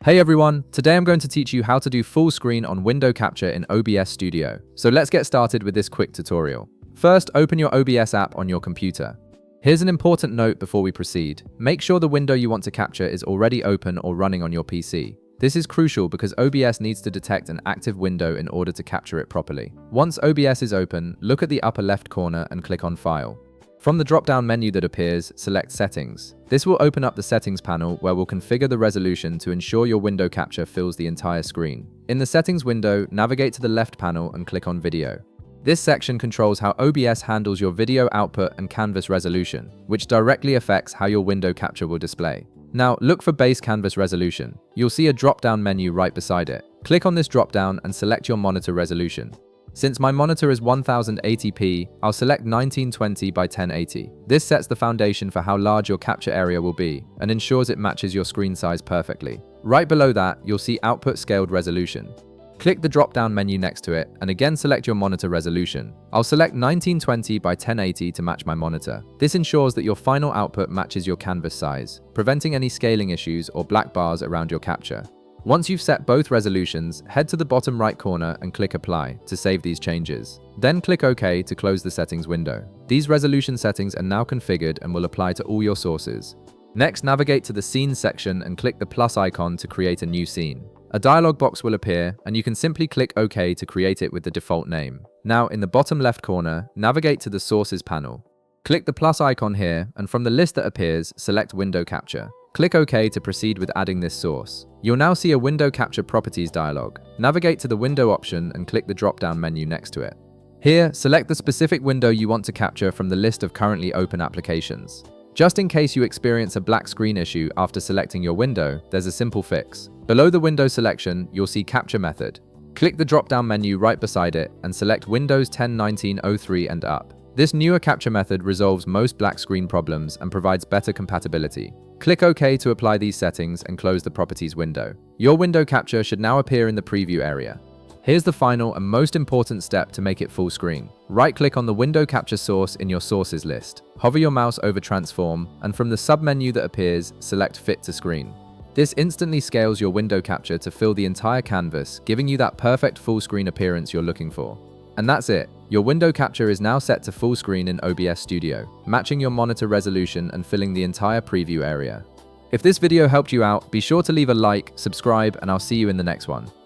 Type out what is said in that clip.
Hey everyone, today I'm going to teach you how to do full screen on window capture in OBS Studio. So let's get started with this quick tutorial. First, open your OBS app on your computer. Here's an important note before we proceed. Make sure the window you want to capture is already open or running on your PC. This is crucial because OBS needs to detect an active window in order to capture it properly. Once OBS is open, look at the upper left corner and click on File. From the drop-down menu that appears, select Settings. This will open up the Settings panel where we'll configure the resolution to ensure your window capture fills the entire screen. In the Settings window, navigate to the left panel and click on Video. This section controls how OBS handles your video output and canvas resolution, which directly affects how your window capture will display. Now, look for Base Canvas Resolution. You'll see a drop-down menu right beside it. Click on this drop-down and select your monitor resolution. Since my monitor is 1080p, I'll select 1920 by 1080. This sets the foundation for how large your capture area will be and ensures it matches your screen size perfectly. Right below that, you'll see Output Scaled Resolution. Click the drop-down menu next to it and again select your monitor resolution. I'll select 1920 by 1080 to match my monitor. This ensures that your final output matches your canvas size, preventing any scaling issues or black bars around your capture. Once you've set both resolutions, head to the bottom right corner and click Apply to save these changes. Then click OK to close the settings window. These resolution settings are now configured and will apply to all your sources. Next, navigate to the Scenes section and click the plus icon to create a new scene. A dialog box will appear, and you can simply click OK to create it with the default name. Now, in the bottom left corner, navigate to the Sources panel. Click the plus icon here, and from the list that appears, select Window Capture. Click OK to proceed with adding this source. You'll now see a Window Capture Properties dialog. Navigate to the Window option and click the drop-down menu next to it. Here, select the specific window you want to capture from the list of currently open applications. Just in case you experience a black screen issue after selecting your window, there's a simple fix. Below the window selection, you'll see Capture Method. Click the drop-down menu right beside it and select Windows 10, 19, 03 and up. This newer capture method resolves most black screen problems and provides better compatibility. Click OK to apply these settings and close the Properties window. Your window capture should now appear in the preview area. Here's the final and most important step to make it full screen. Right-click on the window capture source in your sources list. Hover your mouse over Transform, and from the submenu that appears, select Fit to Screen. This instantly scales your window capture to fill the entire canvas, giving you that perfect full screen appearance you're looking for. And that's it. Your window capture is now set to full screen in OBS Studio, matching your monitor resolution and filling the entire preview area. If this video helped you out, be sure to leave a like, subscribe, and I'll see you in the next one.